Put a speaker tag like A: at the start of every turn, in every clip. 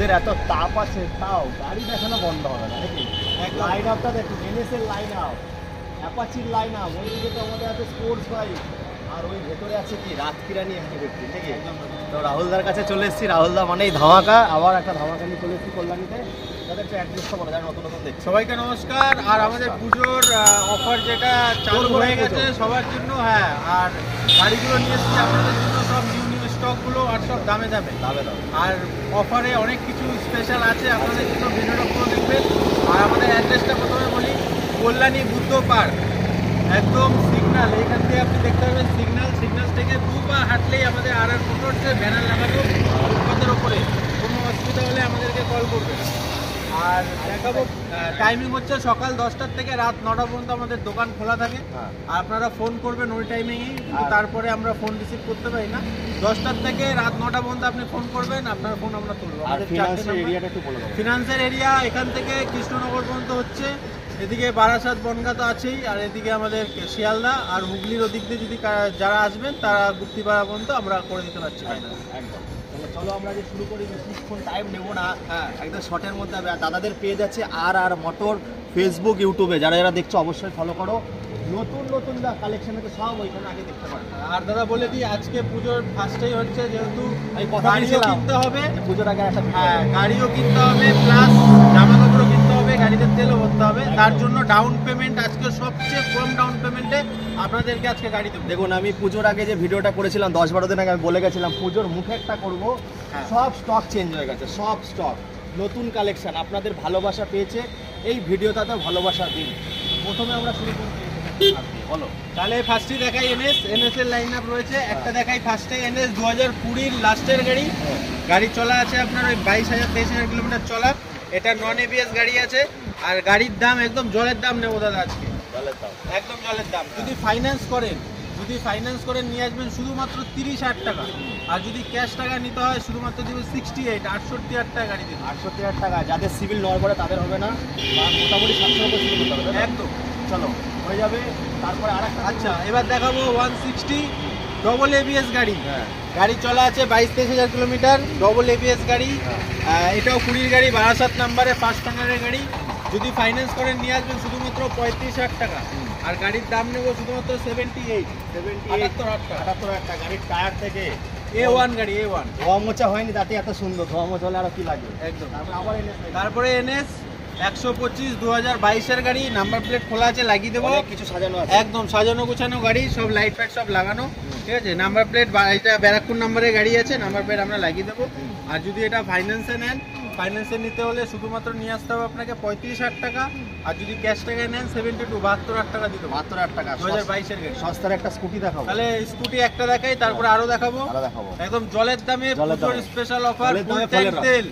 A: রোদের এত তাপ আছে, তাও গাড়ি দেখানো বন্ধ হবে না নাকি? লাইন আপটা দেখুন, এনএসের লাইন আপ, অ্যাপাচির লাইন আপ, ওইদিকে তো আমাদের আছে স্পোর্টস বাইক, আর ওই ভেতরে আছে কি রাতকিরানি এমটি নাকি? তো রাহুলদার কাছে চলে এসেছি। রাহুলদা মানেই ধামাকা, আবার একটা ধামাকা নিয়ে চলে এসেছি কল্যাণীতে। তাদের একটু অ্যাড্রেসটা বলা যায়, নতুন নতুন দেখছি।
B: সবাইকে নমস্কার। আর আমাদের পুজোর অফার যেটা চালু হয়ে গেছে সবার জন্য, হ্যাঁ, আর গাড়িগুলো নিয়ে এসেছি আপনাদের জন্য, সব নিউ নিউ স্টকগুলো, আর সব দামে দামে। আর অফারে অনেক কিছু স্পেশাল আছে আপনাদের জন্য, ভিডিওটা পুরো দেখবেন। আর আমাদের অ্যাড্রেসটা প্রথমে বলি, কল্যাণী বুদ্ধ পার্ক, একদম সিগন্যাল, এইখান থেকে আপনি দেখতে পাবেন সিগন্যাল থেকে 2 পা হাঁটলেই আমাদের আর মোটরসের ব্যানার লাগানো ফুটপাতের ওপরে। কোনো অসুবিধা হলে আমাদেরকে কল করবেন। আর দেখাবো, টাইমিং হচ্ছে সকাল 10টার থেকে রাত 9টা পর্যন্ত আমাদের দোকান খোলা থাকে। আর আপনারা ফোন করবেন ওই টাইমিংই, তারপরে আমরা ফোন রিসিভ করতে পারি না। 10টার থেকে রাত 9টা পর্যন্ত আপনি ফোন করবেন, আপনার ফোন আমরা তুলবো। ফিনান্সের এরিয়া এখান থেকে কৃষ্ণনগর পর্যন্ত হচ্ছে, এদিকে বারাসাত বনগাঁ তো আছেই, আর এদিকে আমাদের শিয়ালদা আর হুগলির ওদিক দিয়ে যদি যারা আসবেন তারা গুপ্তিপাড়া পর্যন্ত আমরা করে দিতে পারছি।
A: একদম। চলো আমরা যে শুরু করি, বেশিক্ষণ টাইম নেবো না, একদম শর্টের মধ্যে। দাদাদের পেজ আছে আর মোটর, ফেসবুক, ইউটিউবে যারা যারা দেখছো অবশ্যই ফলো করো। নতুন নতুন যা কালেকশন আছে সব ওইখানে আগে দেখতে পারো।
B: আর দাদা বলে দিই, আজকে পুজোর ফার্স্টেই হচ্ছে, যেহেতু
A: গাড়িও
B: কিনতে হবে
A: পুজোর আগে একটা,
B: হ্যাঁ, গাড়িও কিনতে হবে, প্লাস জামা কাপড়ও কিনতে হবে, গাড়িতে তেলও ভরতে হবে। তার জন্য ডাউন পেমেন্ট আজকে সবচেয়ে কম ডাউন পেমেন্টে আপনাদেরকে আজকে গাড়ি দেবো।
A: দেখুন, আমি পুজোর আগে যে ভিডিওটা করেছিলাম 10-12 দিন আগে, আমি বলে গেছিলাম পুজোর মুখে একটা করবো। সব স্টক চেঞ্জ হয়ে গেছে, সব স্টক নতুন কালেকশন আপনাদের ভালোবাসা পেয়েছে। এই ভিডিওটাতে ভালোবাসা দিন। প্রথমে আমরা শুরু করছি, বলো
B: তাহলে ফার্স্টে দেখাই এনএস এর লাইন আপ রয়েছে। একটা দেখাই ফার্স্টে এনএস 2020 লাস্টের গাড়ি চলা আছে আপনার ওই 22,000-23,000 কিলোমিটার চলা। এটা নন এবিএস গাড়ি আছে, আর গাড়ির দাম একদম জলের দাম নেবো দাদা আজকে, একদম জলের দাম। যদি ফাইন্যান্স করেন নিয়ে আসবেন শুধুমাত্র 30,000 টাকা, আর যদি ক্যাশ টাকা নিতে হয় শুধুমাত্র দেবে 68,000 টাকা গাড়ি দেবে।
A: 68,000 টাকা। যাদের সিভিল নড়বড়ে তাদের হবে না, মোটামুটি 700 টাকা সিভিল করতে হবে
B: একদম।
A: চলো হয়ে যাবে। তারপরে আরেকটা,
B: আচ্ছা এবার দেখাবো 160 ডবল এবিএস গাড়ি। গাড়ি চলা আছে 22-23,000 কিলোমিটার, ডবল এবিএস গাড়ি। এটাও 20 গাড়ি, বারাসাত নাম্বারে, ফার্স্ট ওনারের গাড়ি। যদি ফাইন্যান্স করেন নিয়ে আসবেন শুধুমাত্র 35,000 টাকা, আর গাড়ির দাম নেবো শুধুমাত্র 78,000 টাকা।
A: গাড়ির টায়ার থেকে
B: A1 গাড়ি, A1
A: ধোয়া মোচা হয়নি, তাতে এত সুন্দর। ধোয়া মোচা হলে আরো কি লাগে।
B: একদম।
A: তারপরে
B: এনএস 125 2022 গাড়ি, নাম্বার প্লেট খোলা আছে, লাগিয়ে দেবো।
A: কিছু সাজানো আছে,
B: একদম সাজানো গোছানো গাড়ি, সব লাইট ফাইট সব লাগানো, ঠিক আছে। নাম্বার প্লেট, এটা ব্যারাকপুর নাম্বারের গাড়ি আছে, নাম্বার প্লেট আমরা লাগিয়ে দেবো। আর যদি এটা ফাইন্যান্সে নেন, ফাইন্যান্সে নিতে হলে শুধুমাত্র নিয়ে আসতে হবে আপনাকে 35,000 টাকা, আর যদি ক্যাশ টাকায় নেন 72,000 টাকা দিতে।
A: 72,000 টাকা
B: 2022 গাড়ি।
A: সস্তার একটা স্কুটি দেখাবো।
B: তাহলে স্কুটি একটা দেখাই, তারপরে আরো দেখাবো। একদম জলের দামে পুজোর স্পেশাল অফার, ফুল ট্যাঙ্ক তেল,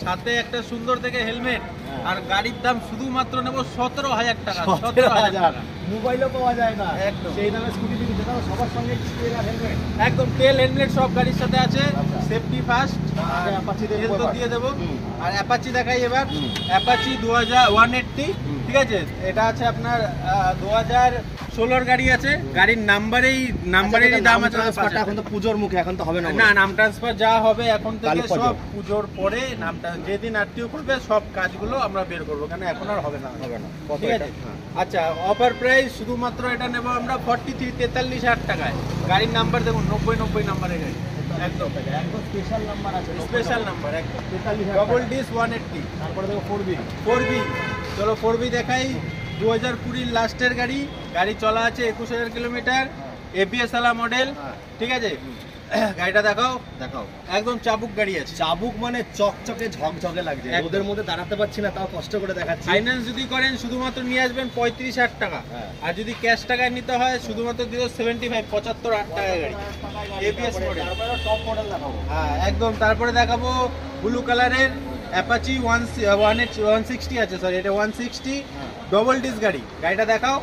B: সাথে একটা সুন্দর থেকে হেলমেট, আর গাড়ির দাম শুধুমাত্র নেব 17,000 টাকা।
A: 17,000 মোবাইলও পাওয়া যায় না, একদম সেই দামে স্কুটি দিতে দাও। সবার সঙ্গে তেল আর হেলমেট,
B: একদম তেল হেলমেট সব গাড়ির সাথে আছে। সেফটি ফার্স্ট,
A: অ্যাপাচি
B: তেল তো দিয়ে দেবো। আর অ্যাপাচি দেখাই এবার, অ্যাপাচি 180, ঠিক আছে। এটা আছে আপনার 2016 গাড়ি আছে, গাড়ির নাম্বারেরই দাম আছে।
A: এখন তো পুজোর মুখে, এখন তো হবে না।
B: নাম ট্রান্সফার যা হবে এখন থেকে সব পুজোর পরে, নামটা যেদিন আরটিও করবে সব কাজগুলো আমরা বের করবো, কেন এখন আর হবে না, ঠিক আছে। আচ্ছা, অফার প্রাইস শুধুমাত্র এটা নেব আমরা 43,000 টাকায়। গাড়ির নাম্বার দেখুন, 90 নাম্বারের গাড়ি, একদম
A: স্পেশাল নাম্বার আছে,
B: স্পেশাল নাম্বার, একদম ডবল ডিস 180।
A: তারপরে দেখো 4B।
B: চলো 4B দেখাই। 2020 লাস্টের গাড়ি, গাড়ি চলা আছে 21,000 কিলোমিটার, এবিএস আলা মডেল, ঠিক আছে। গাড়িটা দেখাও। একদম চাবুক গাড়ি আছে।
A: চাবুক মানে চকচকে ঝকঝকে লাগছে, ওদের মধ্যে দাঁড়াতে পারছি না, তাও কষ্ট করে দেখাচ্ছি।
B: ফাইন্যান্স যদি করেন শুধুমাত্র নিয়ে আসবেন 35,000 টাকা, আর যদি ক্যাশ টাকায় নিতে হয় শুধুমাত্র দিল 75,000 টাকা গাড়ি, এবিএস মডেল।
A: টপ মডেল দেখাবো,
B: হ্যাঁ একদম। তারপরে দেখাবো ব্লু কালারের অ্যাপাচি 160 আছে, সরি এটা 160 ডবল ডিস গাড়ি। গাড়িটা দেখাও।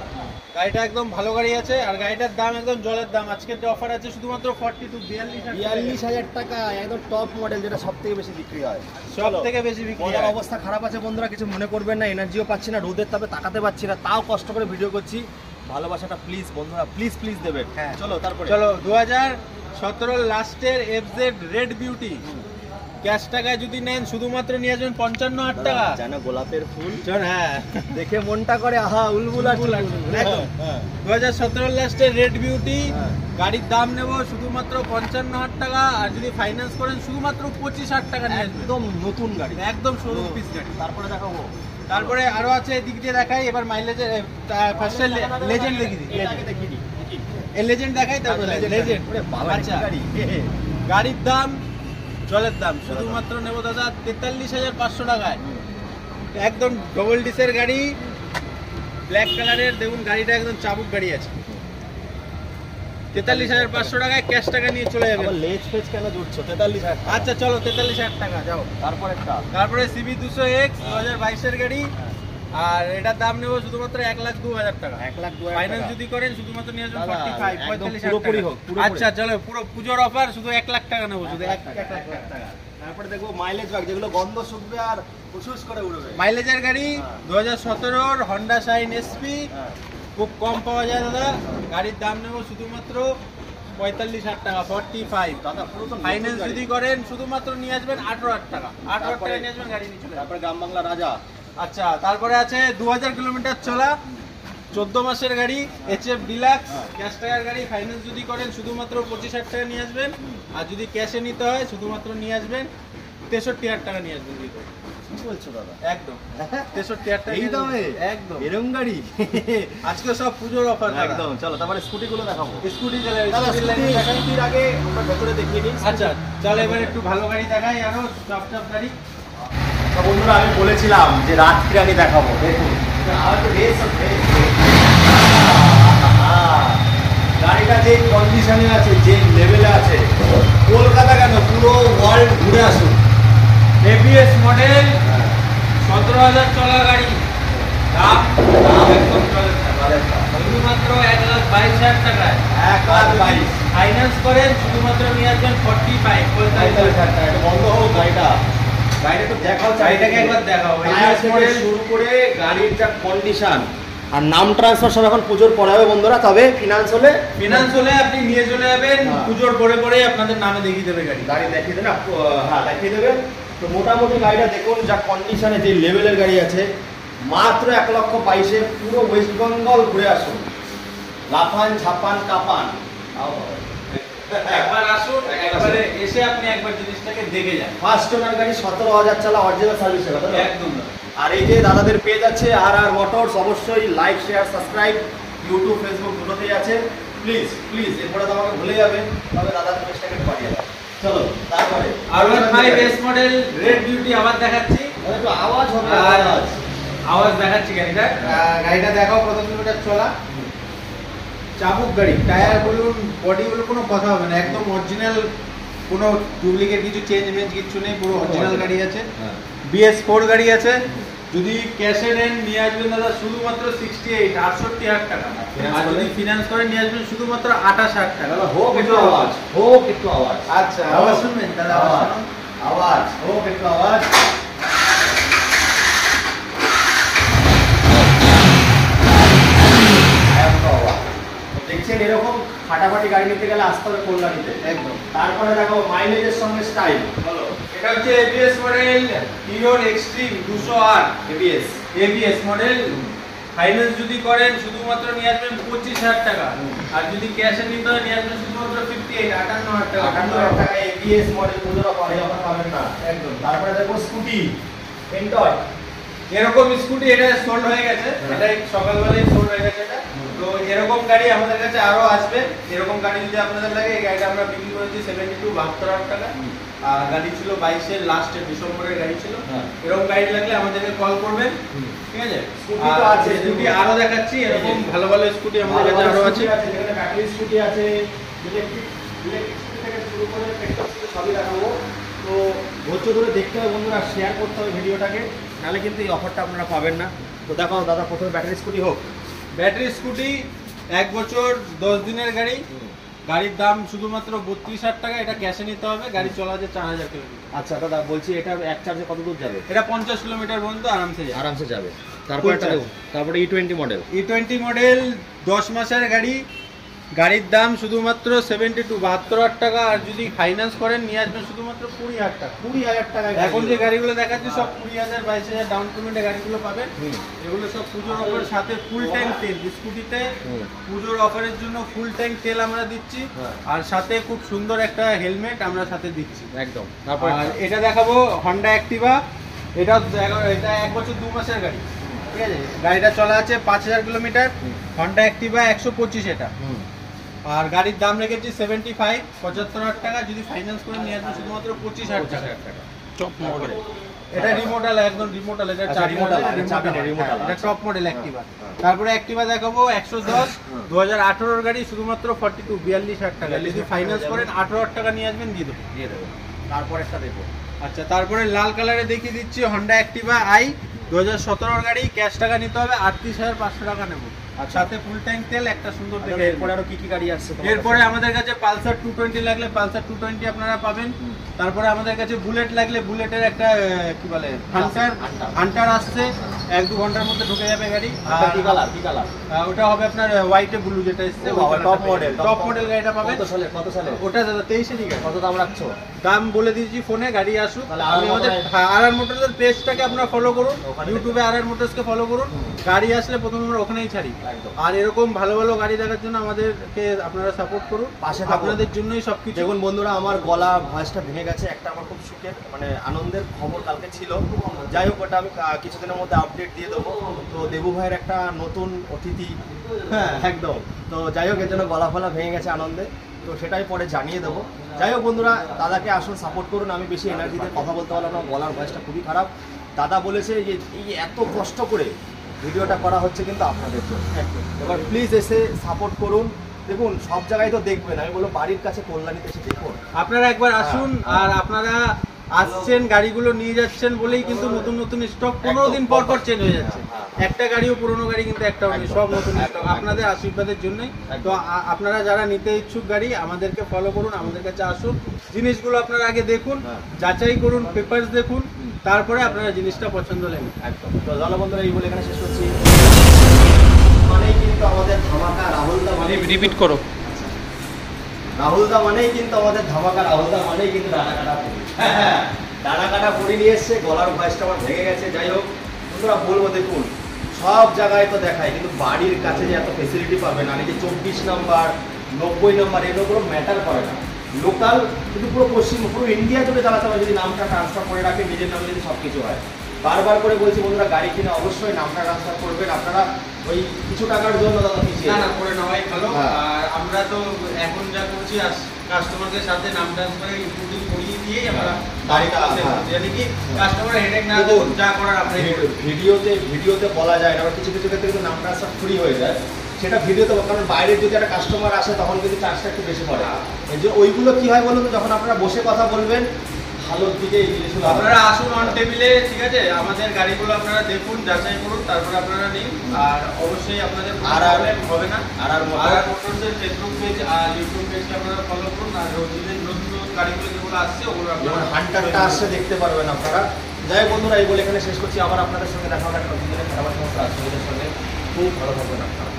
B: গাড়িটা একদম ভালো গাড়ি আছে, আর গাড়িটার দাম একদম জলের দাম। আজকের যে অফার আছে শুধুমাত্র
A: 42,000 টাকা, একদম টপ মডেল, যেটা সব থেকে বেশি বিক্রি হয়।
B: সব থেকে বেশি বিক্রি হয়।
A: অবস্থা খারাপ আছে বন্ধুরা, কিছু মনে করবেন না, এনার্জিও পাচ্ছি না, রোদের তাপে তাকাতে পাচ্ছি না, তাও কষ্ট করে ভিডিও করছি। ভালোবাসাটা প্লিজ বন্ধুরা, প্লিজ দেবেন।
B: হ্যাঁ
A: চলো
B: 2017 লাস্টের এফজেড রেড বিউটি, ক্যাশ টাকায় যদি নেন শুধুমাত্র নিয়ে আসবেন 55,000 টাকা।
A: যেন গোলাপের ফুল,
B: চল হ্যাঁ
A: দেখে মনটা করে আহা উলবুল আর
B: উলবুল আর
A: চুলবুল।
B: একদম।
A: হ্যাঁ
B: 2017 লাস্টের রেড বিউটি,
A: হ্যাঁ।
B: গাড়ির দাম নেব শুধুমাত্র 55,000 টাকা, আর যদি ফাইন্যান্স করেন শুধুমাত্র 25,000 টাকা নিয়ে আসবেন।
A: একদম নতুন গাড়ি,
B: একদম শোরুম পিস গাড়ি।
A: তারপরে দেখাবো
B: তারপরে আরো আছে, এদিক দিয়ে দেখাই এবার মাইলেজের ফার্স্টে লেজেন্ড লিখে দিই।
A: এটাকে দেখিয়ে দিই।
B: এই লেজেন্ড দেখাই, তারপরে লেজেন্ড।
A: ওরে বাবা,
B: আচ্ছা,
A: গাড়ি
B: গাড়ির দাম জলের দাম শুধুমাত্র নেব দাদা 43,500 টাকায়। একদম ডবল ডিসের গাড়ি, ব্ল্যাক কালারের, দেখুন গাড়িটা একদম চাবুক গাড়ি আছে। 43,500 টাকায় ক্যাশ টাকা নিয়ে চলে যাবে।
A: আবার লেজ ফেজ কেন জুটছো? 43,000।
B: আচ্ছা চলো 43,000 টাকা যাও।
A: তারপর একটা
B: তারপরে সিবি 200X 2022 এর গাড়ি, আর এটার দাম নেব শুধুমাত্র 1,02,000 টাকা।
A: 1,02,000
B: ফাইন্যান্স যদি করেন শুধুমাত্র নিয়ে আসবেন
A: দাদা,
B: 45
A: একদম
B: 45,000
A: পুরোপুরি
B: টাকা।
A: হোক, পুরোপুরি।
B: আচ্ছা চলো, পুরো পুজোর অফার, শুধু 1 লাখ টাকা নেবো, শুধু 1 লাখ টাকা।
A: তারপরে দেখবো মাইলেজ বাগ, যেগুলো গন্ধ শুকবে আর ফুসফুস করে উড়বে।
B: মাইলেজের গাড়ি
A: হ্যাঁ।
B: 2017 হন্ডা শাইন এসপি,
A: হ্যাঁ।
B: খুব কম পাওয়া যায় দাদা। গাড়ির দাম নেব শুধুমাত্র 45,000 টাকা, 45।
A: দাদা পুরো তো
B: ফাইন্যান্স
A: নতুন
B: যদি
A: গাড়ি।
B: করেন শুধুমাত্র নিয়ে আসবেন 18,000 টাকা। 18,000
A: তারপরে-
B: টাকা নিয়ে আসবেন, গাড়ি নিয়ে চলে যাবেন।
A: তারপরে গ্রাম বাংলা রাজা।
B: আচ্ছা, তারপরে আছে 2000 কিলোমিটার চলা 14 মাসের গাড়ি, HF ডিলাক্স,
A: হ্যাঁ।
B: ক্যাশ টাকার গাড়ি। ফাইন্যান্স যদি করেন শুধুমাত্র 25,000 টাকা নিয়ে আসবেন, আর যদি ক্যাশে নিতে হয় শুধুমাত্র নিয়ে আসবেন 63,000 টাকা নিয়ে আসবেন।
A: কি বলছো দাদা?
B: একদম 63,000 টাকা
A: এই
B: নিয়ে
A: দামে?
B: আসবেন। একদম
A: এরম গাড়ি?
B: আজকে সব পুজোর অফার
A: একদম। চলো তারপরে স্কুটি গুলো দেখাবো।
B: স্কুটি চলে
A: দাদা স্কুটির আগে আমরা ভেতরে দেখিয়ে নিই।
B: আচ্ছা চল এবার একটু ভালো গাড়ি দেখাই, আরো টপ টপ গাড়ি।
A: তো বন্ধুরা, আমি বলেছিলাম যে রাত্রি আমি দেখাবো। দেখুন আর তো রেস অফ রেস। গাড়িটা যে কন্ডিশনে আছে, যে লেভেলে আছে, কলকাতা কেন পুরো ওয়ার্ল্ড ঘুরে আসুন।
B: ABS মডেল 17,000 চলা গাড়ি, দাম একদম চলে শুধুমাত্র 1,22,000 টাকায়।
A: 1,22,000
B: ফাইন্যান্স করেন শুধুমাত্র নিয়ে আসবেন 45
A: 45,000 টাকা। এটা বন্ধ হোক গাড়িটা। গাড়িটা একটু দেখাও,
B: গাড়িটাকে একবার দেখাও।
A: টায়ার
B: ABS
A: থেকে
B: মডেল
A: শুরু করে গাড়ির যা কন্ডিশন, আর নাম ট্রান্সফার সব এখন পুজোর পরে হবে বন্ধুরা। তবে ফিনান্স হলে
B: ফিনান্স হলে আপনি নিয়ে চলে যাবেন,
A: হ্যাঁ।
B: পুজোর পরে পরে আপনাদের নামে দেখিয়ে দেবে গাড়ি।
A: গাড়ি দেখিয়ে দেবে, হ্যাঁ দেখিয়ে দেবে। তো মোটামুটি গাড়িটা দেখুন যা কন্ডিশনে, যে লেভেলের গাড়ি আছে, মাত্র 1,22,000 পুরো ওয়েস্ট বেঙ্গল ঘুরে আসুন। লাফান ঝাপান কাপান।
B: একবার আসুন, একবারে এসে আপনি একবার জিনিসটাকে দেখে যান।
A: ফার্স্ট ওনার গাড়ি, 17,000 চালা, অরিজিনাল সার্ভিস।
B: একদম।
A: আর এই যে দাদাদের পেজ আছে আর মোটরস, অবশ্যই like share subscribe YouTube Facebook দুটোতেই আছে। প্লিজ প্লিজ এরপরে তো আমাকে ভুলে যাবেন, তবে দাদাদের পেজটাকে পাঠিয়ে দাও। চলো তারপরে
B: R15 S model red beauty আবার দেখাচ্ছি।
A: একটু আওয়াজ হবে,
B: আর
A: আওয়াজ।
B: আওয়াজ দেখাচ্ছি গাড়িটা। গাড়িটা দেখাও কত কিলোমিটার চলা। চাবুক গাড়ি, টায়ার বলুন, বডি বলুন, কোনো কথা হবে না, একদম অরিজিনাল, কোনো ডুপ্লিকেট কিছু চেঞ্জ মেঞ্জ কিছু নেই, পুরো অরিজিনাল গাড়ি আছে।
A: হ্যাঁ।
B: BS4 গাড়ি আছে। যদি ক্যাশে নেন নিয়ে আসবেন দাদা শুধুমাত্র 68,000 টাকা, আর যদি ফিনান্স করে নিয়ে আসবেন শুধুমাত্র 28,000 টাকা।
A: দাদা হোক একটু আওয়াজ, হোক একটু আওয়াজ।
B: আচ্ছা আওয়াজ শুনবেন দাদা, আওয়াজ
A: আওয়াজ,
B: শুনুন।
A: আওয়াজ হোক একটু আওয়াজ। একটু আওয়াজ। দেখছেন, এরকম ফাটাফাটি গাড়ি নিতে গেলে আসতে হবে কোন গাড়িতে।
B: একদম।
A: তারপরে দেখো মাইলেজের সঙ্গে স্টাইল। বলো
B: এটা হচ্ছে ABS model Hero Xtreme 200R
A: ABS.
B: ABS model. Finance যদি করেন শুধুমাত্র নিয়ে আসবেন 25,000 টাকা, আর যদি ক্যাশে নিতে হয় নিয়ে আসবেন শুধুমাত্র 58,000 টাকা।
A: 58,000 টাকা এবিএস মডেল, পুজোর অফার, এই অফার পাবেন না।
B: একদম।
A: তারপরে দেখো স্কুটি এন্টয়।
B: এরকম স্কুটি এটা সোল্ড হয়ে গেছে,
A: হ্যাঁ।
B: এটা সকালবেলায় সোল্ড হয়ে গেছে এটা। তো এরকম গাড়ি আমাদের কাছে আরো আসবে। এরকম গাড়ি যদি আপনাদের লাগে, এই গাড়িটা আমরা বিক্রি করেছি 72,000 টাকা। আর গাড়ি ছিল 22-এর লাস্টে ডিসেম্বরের গাড়ি ছিল।
A: হ্যাঁ।
B: এরকম গাড়ি লাগলে আমাদেরকে কল করবেন, ঠিক আছে?
A: স্কুটি তো আছে,
B: স্কুটি আরো দেখাচ্ছি, এরকম ভালো ভালো স্কুটি আমাদের কাছে আরো আছে।
A: যেখানে ব্যাটারি স্কুটি আছে, ইলেকট্রিক স্কুটি থেকে শুরু করে পেট্রোল স্কুটি সবই দেখাবো। তো ধৈর্য ধরে দেখতে হবে বন্ধুরা, শেয়ার করতে হবে ভিডিওটাকে, নাহলে কিন্তু এই অফারটা আপনারা পাবেন না। তো দেখো দাদা, প্রথমে ব্যাটারি স্কুটি হোক।
B: ব্যাটারি স্কুটি 1 বছর 10 দিনের গাড়ি, গাড়ির দাম শুধুমাত্র 32,000 টাকা। এটা ক্যাশে নিতে হবে, গাড়ি চলা আছে 4,000 কিলোমিটার।
A: আচ্ছা দাদা, বলছি এটা এক চার্জে কত দূর যাবে?
B: এটা 50 কিলোমিটার পর্যন্ত আরামসে যায়।
A: আরামসে যাবে। তারপরে
B: Full charge।
A: তারপরে E20 মডেল।
B: E20 মডেল 10 মাসের গাড়ি, গাড়ির দাম শুধুমাত্র 72 টাকা, আর যদি ফাইন্যান্স করেন নিয়ে আসবেন শুধুমাত্র 20,000 টাকা।
A: 20,000 টাকায়
B: এখন যে গাড়িগুলো দেখাচ্ছি সব 20,000 22,000 ডাউন পেমেন্টে গাড়িগুলো পাবেন। এগুলো সব পুজোর অফার, সাথে ফুল ট্যাঙ্ক তেল স্কুটিতে পুজোর অফারের জন্য ফুল ট্যাঙ্ক তেল আমরা দিচ্ছি, আর সাথে খুব সুন্দর একটা হেলমেট আমরা সাথে দিচ্ছি
A: একদম।
B: আর এটা দেখাবো হন্ডা অ্যাক্টিভা, এটা 1 বছর 2 মাসের গাড়ি, ঠিক আছে। গাড়িটা চলা আছে 5,000 কিলোমিটার, হন্ডা অ্যাক্টিভা 125 এটা। আর গাড়ির দাম রেখেছি 75,000 টাকা, যদি ফাইন্যান্স করে নিয়ে আসবেন শুধুমাত্র 25,000 টাকা। টপ মডেল, এটা রিমোটাল, একদম রিমোটাল, এটা এটা টপ মডেল অ্যাক্টিভা। তারপরে অ্যাক্টিভা দেখাবো 110 2018 গাড়ি, শুধুমাত্র 42,000 টাকা, যদি ফাইন্যান্স করেন 18,000 টাকা নিয়ে আসবেন দিয়ে দেবো।
A: তারপর একটা দেখো,
B: আচ্ছা, তারপরে লাল কালারে দেখিয়ে দিচ্ছি হন্ডা অ্যাক্টিভা আই 2017 গাড়ি, ক্যাশ টাকা নিতে হবে, 38,500 টাকা নেবো, আর সাথে ফুল ট্যাঙ্ক তেল, একটা সুন্দর দেখে।
A: এরপরে আরো কি কি গাড়ি আসছে?
B: এরপরে আমাদের কাছে পালসার 220 লাগলে পালসার 220 আপনারা পাবেন। তারপরে আমাদের কাছে বুলেট লাগলে বুলেটের একটা কি বলে হান্টার আসছে, 1-2 ঘন্টার মধ্যে ঢুকে যাবে গাড়ি।
A: আর কি কালার? কি কালার?
B: ওটা হবে আপনার হোয়াইটে ব্লু, যেটা এসছে টপ মডেল গাড়িটা পাবেন।
A: কত সালে?
B: ওটা দাদা 23 গাড়ি।
A: কত দাম রাখছো?
B: দাম বলে দিয়েছি ফোনে, গাড়ি আসুক। আমি আমাদের আর মোটরসের পেজটাকে আপনারা ফলো করুন, ইউটিউবে আর মোটরসকে ফলো করুন, গাড়ি আসলে প্রথমে আমরা ওখানেই ছাড়ি। আর এরকম ভালো ভালো গাড়ি দেখার জন্য আমাদেরকে আপনারা সাপোর্ট করুন,
A: পাশে
B: আপনাদের জন্যই সবকিছু।
A: দেখুন বন্ধুরা, আমার গলা ভয়েসটা ভেঙে গেছে, একটা আমার খুব সুখের মানে আনন্দের খবর কালকে ছিল। যাই হোক, ওটা আমি কিছুদিনের মধ্যে আপডেট দিয়ে দেবো। তো দেবু ভাইয়ের একটা নতুন অতিথি, হ্যাঁ একদম। তো যাই হোক, এর জন্য গলা ফলা ভেঙে গেছে আনন্দে, তো সেটাই পরে জানিয়ে দেবো। যাই হোক বন্ধুরা, দাদাকে আসুন সাপোর্ট করুন। আমি বেশি এনার্জিতে কথা বলতে পারলাম না, গলার ভয়েসটা খুবই খারাপ। দাদা বলেছে যে এই এত কষ্ট করে ভিডিওটা করা হচ্ছে কিন্তু আপনাদের জন্য, এবার প্লিজ এসে সাপোর্ট করুন। দেখুন সব জায়গায় তো দেখবেন, আমি বলবো বাড়ির কাছে কল্যাণীতে এসে দেখুন।
B: আপনারা একবার আসুন, আর আপনারা আসছেন গাড়িগুলো নিয়ে যাচ্ছেন বলেই কিন্তু নতুন নতুন স্টক 15 দিন পর পর চেঞ্জ হয়ে যাচ্ছে। একটা গাড়িও পুরোনো গাড়ি কিন্তু একটাও নেই, সব নতুন স্টক, আপনাদের আশীর্বাদের জন্যই। তো আপনারা যারা নিতে ইচ্ছুক গাড়ি, আমাদেরকে ফলো করুন, আমাদের কাছে আসুন, জিনিসগুলো আপনারা আগে দেখুন, যাচাই করুন, পেপারস দেখুন, তারপরে আপনারা জিনিসটা পছন্দ নেবেন।
A: একদম। তো চলো বন্ধুরা, এই বলে এখানে শেষ করছি। মানেই কিন্তু আমাদের ধামাকা, রাহুলদা মানে
B: রিপিট করো।
A: রাহুলদা মানেই কিন্তু আমাদের ধামাকা, রাহুলদা মানেই কিন্তু ডানা কাটা পড়ি। হ্যাঁ, ডানা কাটা পড়ি নিয়ে এসছে, গলার ভয়েসটা আমার ভেঙে গেছে। যাই হোক বন্ধুরা, বলবো দেখুন সব জায়গায় তো দেখায়, কিন্তু বাড়ির কাছে যে এত ফেসিলিটি পাবেন, আর এই যে 24 নাম্বার 90 নাম্বার এগুলো কোনো ম্যাটার করে না। লোকাল কিন্তু পুরো পুরো ইন্ডিয়া জুড়ে চালাতে হবে, যদি নামটা ট্রান্সফার করে রাখে, নিজের নামে যদি সব কিছু হয়। বারবার করে বলছি বন্ধুরা, গাড়ি কিনে অবশ্যই নামটা ট্রান্সফার করবেন। আপনারা ওই কিছু টাকার জন্য দাদা পিছিয়ে
B: না করে নেওয়াই ভালো। আর আমরা তো এখন যা করছি, কাস্টমারদের সাথে নাম ট্রান্সফারে ইনক্লুডিং করিয়ে দিয়েই আমরা গাড়িটা জানি কি কাস্টমার হেডেক না দেন, যা করার আপনি
A: ভিডিওতে বলা যায় না, কিছু কিছু ক্ষেত্রে কিন্তু নাম ট্রান্সফার ফ্রি হয়ে যায়, সেটা ভিডিওতে। কারণ বাইরে যদি একটা কাস্টমার আসে তখন কিন্তু চার্জটা একটু বেশি পড়ে। এই যে ওইগুলো কি হয় বলুন তো, যখন আপনারা বসে কথা বলবেন ভালোর দিকে এগিয়ে চলুন।
B: আপনারা আসুন অন টেবিলে, ঠিক আছে, আমাদের গাড়িগুলো আপনারা দেখুন, যাচাই করুন, তারপরে আপনারা নিন। আর অবশ্যই আপনাদের প্রবলেম হবে না। আর মোটরসের ফেসবুক পেজ আর ইউটিউব পেজকে আপনারা ফলো করুন, আর নতুন গাড়িগুলো যেগুলো আসছে ওগুলো আপনারা
A: হান্টারটা আসছে দেখতে পারবেন আপনারা। যাই হোক বন্ধুরা, এই বলে এখানে শেষ করছি। আবার আপনাদের সঙ্গে দেখা হবে একটা নতুন দিনে, খারাপ সঙ্গে খুব ভালো থাকবেন আপনারা।